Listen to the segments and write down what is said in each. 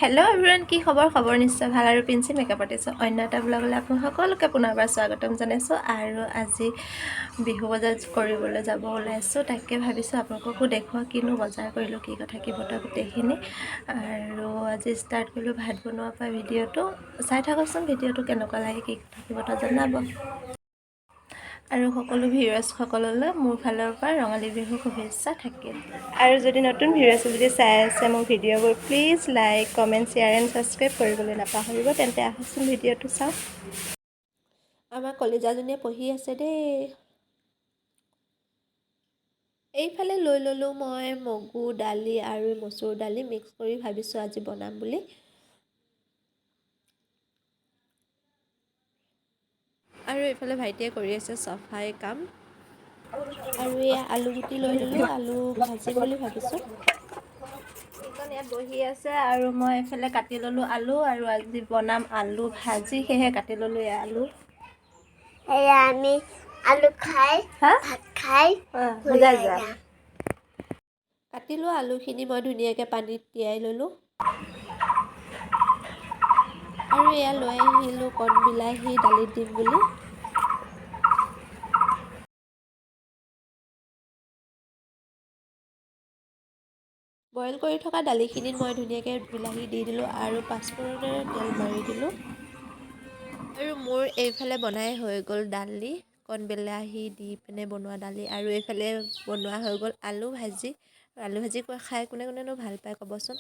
Hello' everyone, কি খবৰ নিশ্চয় ভাল আৰু পিঞ্চি মেকআপ আৰ্টিষ্ট অন্য এটা ব্লগলৈ আপোনাক সকলোকে পুনৰবাৰ স্বাগতম জনাইছোঁ। আৰু আজি বিহু বজাৰ কৰিবলৈ যাব ওলাইছোঁ, তাকে ভাবিছোঁ আপোনালোককো দেখুৱা কিনো বজাৰ কৰিলোঁ, কি কথা কি বতৰা গোটেইখিনি। আৰু আজি ষ্টাৰ্ট কৰিলোঁ ভাত বনোৱাৰ পৰা। ভিডিঅ'টো চাই থাককচোন, ভিডিঅ'টো কেনেকুৱা লাগে, কি কথা কি বতৰা জনাব। আৰু সকলো ভিউৱাৰ্ছসকললৈ মোৰ ফালৰ পৰা ৰঙালী বিহুৰ শুভেচ্ছা থাকিল। আৰু যদি নতুন ভিউৱাৰ্ছ যদি চাই আছে মোৰ ভিডিঅ'বোৰ, please like comment share and subscribe কৰিবলৈ নাপাহৰিব। তেন্তে আহকচোন ভিডিঅ'টো চাওঁ। আমাৰ কলিজাজনীয়ে পঢ়ি আছে দেই। এইফালে লৈ ল'লোঁ মই মগু দালি আৰু মচুৰ দালি মিক্স কৰি ভাবিছোঁ আজি বনাম বুলি। আৰু এইফালে ভাইটিয়ে কৰি আছে চফাই কাম। আৰু এই আলু গুটি লৈ ল'লোঁ, আলু ভাজিম বুলি ভাবিছোঁ। এইখন ইয়াত বহি আছে আৰু মই এইফালে কাটি ল'লোঁ আলু, আৰু আজি বনাম আলু ভাজি, সেয়েহে কাটি ল'লোঁ এই আলু। এয়া আমি আলু খাই ভাত খাই বুজাই যোৱা। কাটি লোৱা আলুখিনি মই ধুনীয়াকৈ পানীত তিয়াই ল'লোঁ। আৰু এয়া লৈ আহিলোঁ কণ বিলাহী দালিত দিম বুলি। বইল কৰি থকা দালিখিনিত মই ধুনীয়াকৈ বিলাহী দি দিলোঁ আৰু পাঁচফোৰণেৰে তেল মাৰি দিলোঁ। আৰু মোৰ এইফালে বনাই হৈ গ'ল দালি, কণ বিলাহী দি পিনে বনোৱা দালি। আৰু এইফালে বনোৱা হৈ গ'ল আলু ভাজি। আলু ভাজি খাই কোনে কোনেনো ভাল পায় ক'বচোন।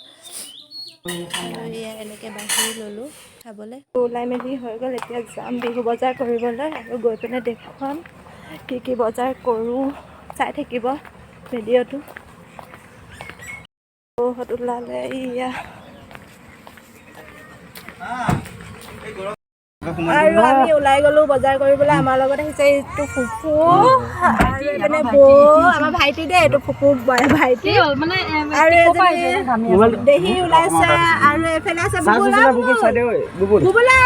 আৰু এয়া এনেকৈ বাঢ়ি ল'লোঁ খাবলৈ। ওলাই মেলি হৈ গ'ল, এতিয়া যাম বিহু বজাৰ কৰিবলৈ আৰু গৈ পিনে দেখুৱাম কি কি বজাৰ কৰোঁ। চাই থাকিব ভিডিঅ'টো। বহুত ওলালে ইয়া। আৰু আমি ওলাই গ'লোঁ বজাৰ কৰিবলৈ। আমাৰ লগত আহিছে এইটো ফুফু আৰু এইপিনে বৌ, আমাৰ ভাইটি দেই, এইটো ফুফু ভাইটি। আৰু এজনী দেহি ওলাইছে। আৰু এইফালে আছে বুবুলা।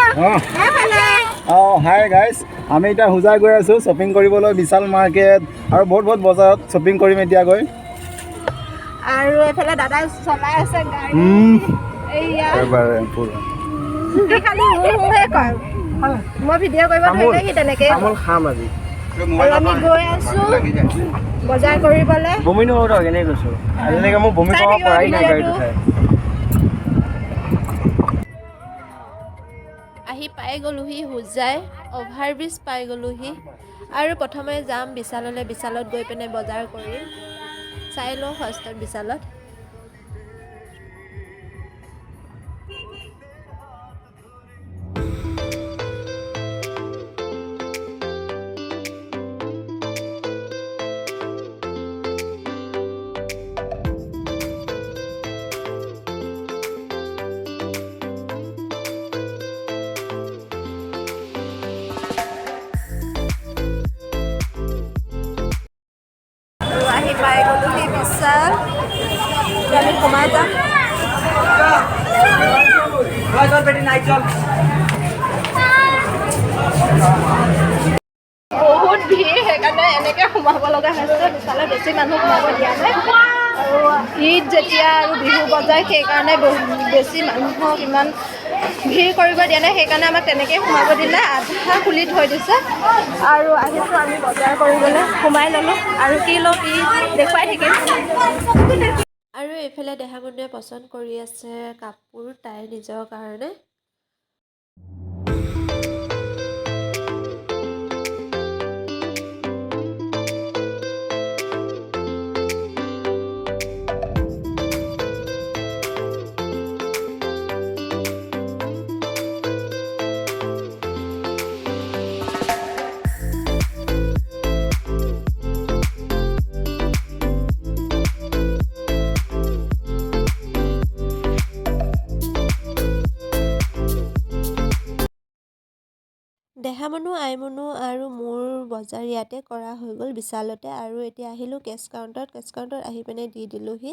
হাই গাইজ, আমি এতিয়া হোজাই গৈ আছোঁ শ্বপিং কৰিবলৈ, বিশাল মাৰ্কেট আৰু বহুত বজাৰত শ্বপিং কৰিম এতিয়া গৈ। আৰু এইফালে দাদাই চলাই আছে গাড়ী। এইয়া খালি মই ভিডিঅ' কৰিব ধৰিলে সি তেনেকৈ। আৰু আমি গৈ আছোঁ বজাৰ কৰিবলৈ। আহি পাই গ'লোহি হোজাই, অভাৰব্ৰিজ পাই গ'লোহি। আৰু প্ৰথমে যাম বিশাললৈ, বিশালত গৈ পিনে বজাৰ কৰিম। চাই লওঁ ফাৰ্ষ্টত বিশালত। আহি পাই গ'লোহি বিশাল। আমি সোমাই যাম। বহুত ভিৰ, সেইকাৰণে এনেকৈ সোমাব লগা হৈছে। বিশালত বেছি মানুহ সোমাব দিয়া নাই। আৰু ঈদ যেতিয়া আৰু বিহু বজাৰ, সেইকাৰণে বেছি মানুহক ইমান ভিৰ কৰিব দিয়া নাই। সেইকাৰণে আমাক তেনেকৈ সোমাব দিলে, আধা খুলি থৈ দিছে। আৰু আহিছোঁ আমি বজাৰ কৰিবলৈ, সোমাই ল'লোঁ। আৰু কি লওঁ কি দেখুৱাই থাকিম। আৰু এইফালে দেহামুণ্ডুৱে পচন্দ কৰি আছে কাপোৰ তাইৰ নিজৰ কাৰণে। দেহামনু, আইমনু আৰু মোৰ বজাৰ ইয়াতে কৰা হৈ গ'ল বিশালতে। আৰু এতিয়া আহিলোঁ কেছ কাউণ্টাৰত। কেছ কাউণ্টাৰত আহি পিনে দি দিলোঁহি।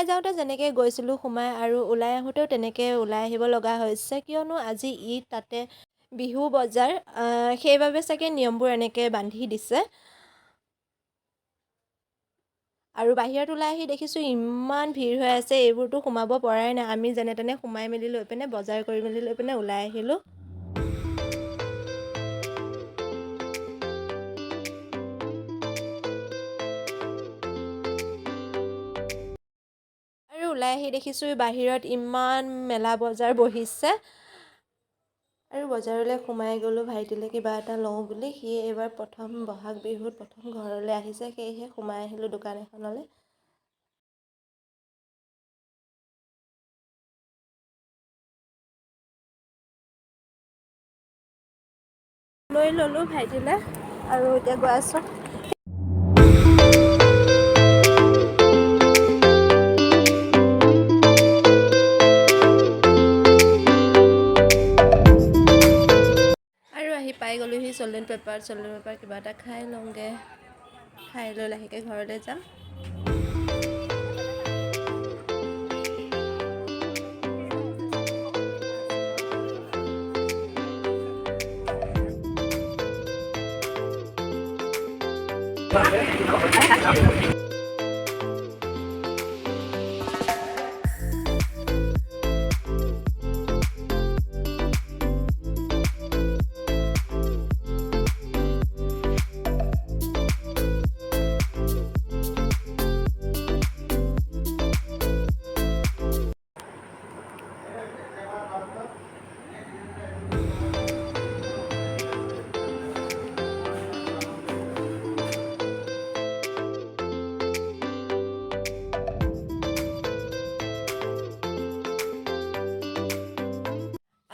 যাওঁতে যেনেকৈ গৈছিলোঁ সোমাই আৰু ওলাই আহোঁতেও তেনেকৈ ওলাই আহিব লগা হৈছে, কিয়নো আজি ঈদ তাতে বিহু বজাৰ, সেইবাবে চাগে নিয়মবোৰ এনেকৈ বান্ধি দিছে। আৰু বাহিৰত ওলাই আহি দেখিছোঁ ইমান ভিৰ হৈ আছে, এইবোৰতো সোমাব পৰাই নাই। আমি যেনে তেনে সোমাই মেলি লৈ পিনে বজাৰ কৰি মেলি লৈ পিনে ওলাই আহিলোঁ। আৰু ওলাই আহি দেখিছোঁ বাহিৰত ইমান মেলা বজাৰ বহিছে। আৰু বজাৰলৈ সোমাই গ'লোঁ ভাইটিলৈ কিবা এটা লওঁ বুলি। সি এইবাৰ প্ৰথম বহাগ বিহুত প্ৰথম ঘৰলৈ আহিছে, সেয়েহে সোমাই আহিলোঁ দোকান এখনলৈ। লৈ ল'লোঁ ভাইটিলৈ আৰু এতিয়া গৈ আছোঁ। আৰু আহি পাই গ'লোহি চল্ডেন পেপাৰ কিবা এটা খাই লওঁগৈ। খাই লৈ লাহেকৈ ঘৰলৈ যাম।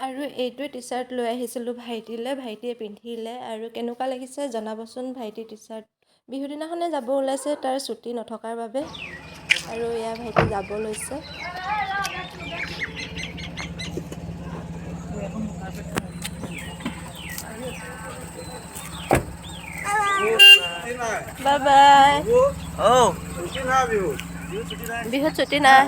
আৰু এইটোৱে টি চাৰ্ট লৈ আহিছিলোঁ ভাইটিলৈ, ভাইটিয়ে পিন্ধিলে আৰু কেনেকুৱা লাগিছে জনাবচোন। ভাইটি টি চাৰ্ট বিহু দিনাখনে যাব ওলাইছে, তাৰ ছুটি নথকাৰ বাবে। আৰু এয়া ভাইটি যাব লৈছে। Bye bye. বিহুত ছুটি নাই।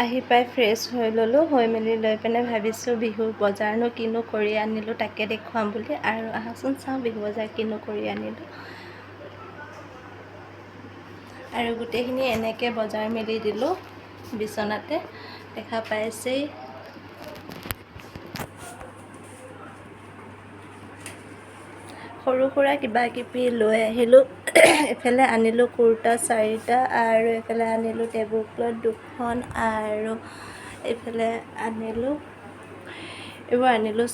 আহি পাই ফ্ৰেছ হৈ ল'লোঁ, হৈ মেলি লৈ পিনে ভাবিছোঁ বিহুৰ বজাৰনো কিনো কৰি আনিলোঁ তাকে দেখুৱাম বুলি। আৰু আহকচোন চাওঁ বিহু বজাৰ কিনো কৰি আনিলোঁ। আৰু গোটেইখিনি এনেকৈ বজাৰ মেলি দিলোঁ বিচনাতে, দেখা পাইছেই। সৰু সুৰা কিবা কিবি লৈ আহিলোঁ। এফালে আনিলোঁ কুৰ্তা 4টা আৰু এফালে আনিলোঁ টেবুল ক্লথ 2খন আৰু এইফালে আনিলোঁ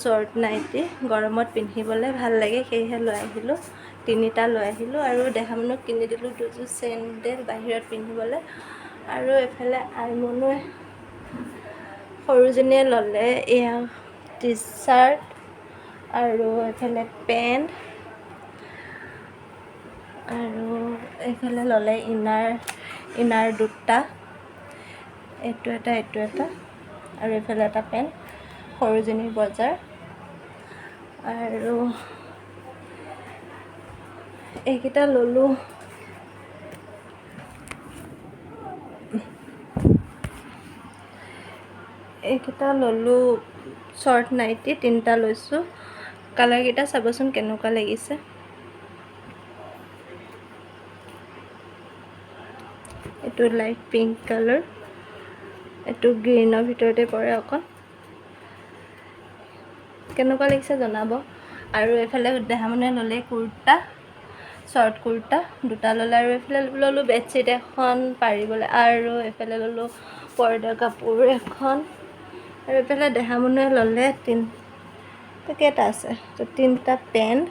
শ্বৰ্ট নাইটি, গৰমত পিন্ধিবলৈ ভাল লাগে সেয়েহে লৈ আহিলোঁ। 3টা লৈ আহিলোঁ আৰু দেহামণিক কিনি দিলোঁ 2যোৰ চেণ্ডেল বাহিৰত পিন্ধিবলৈ। আৰু এইফালে আইমণি সৰুজনীয়ে ল'লে এয়া টি চাৰ্ট আৰু এইফালে পেণ্ট আৰু এইফালে ল'লে ইনাৰ 2টা, এইটো এটা আৰু এইফালে এটা পেণ্ট। সৰুজনীৰ বজাৰ আৰু এইকেইটা ল'লোঁ। শ্বৰ্ট নাইটি 3টা লৈছোঁ। কালাৰকেইটা চাবচোন কেনেকুৱা লাগিছে। এইটো লাইট পিংক কালাৰ, এইটো গ্ৰীণৰ ভিতৰতে পৰে অকণ। কেনেকুৱা লাগিছে জনাব। আৰু এইফালে দেহামণিয়ে ল'লে কুৰ্তা, শ্বৰ্ট কুৰ্তা 2টা ল'লে আৰু এইফালে ল'লোঁ বেডশ্বীট এখন পাৰিবলৈ আৰু এইফালে ল'লোঁ পৰ্দাৰ কাপোৰ এখন আৰু এইফালে দেহামণিয়ে ল'লে কেইটা আছে 3টা পেণ্ট,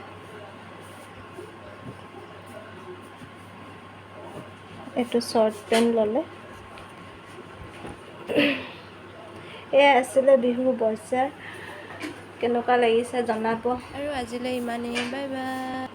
এইটো শ্বৰ্ট পেণ্ট ল'লে। এয়া আছিলে বিহু বজাৰ, কেনেকুৱা লাগিছে জনাব। আৰু আজিলৈ ইমানেই, বাই বাই।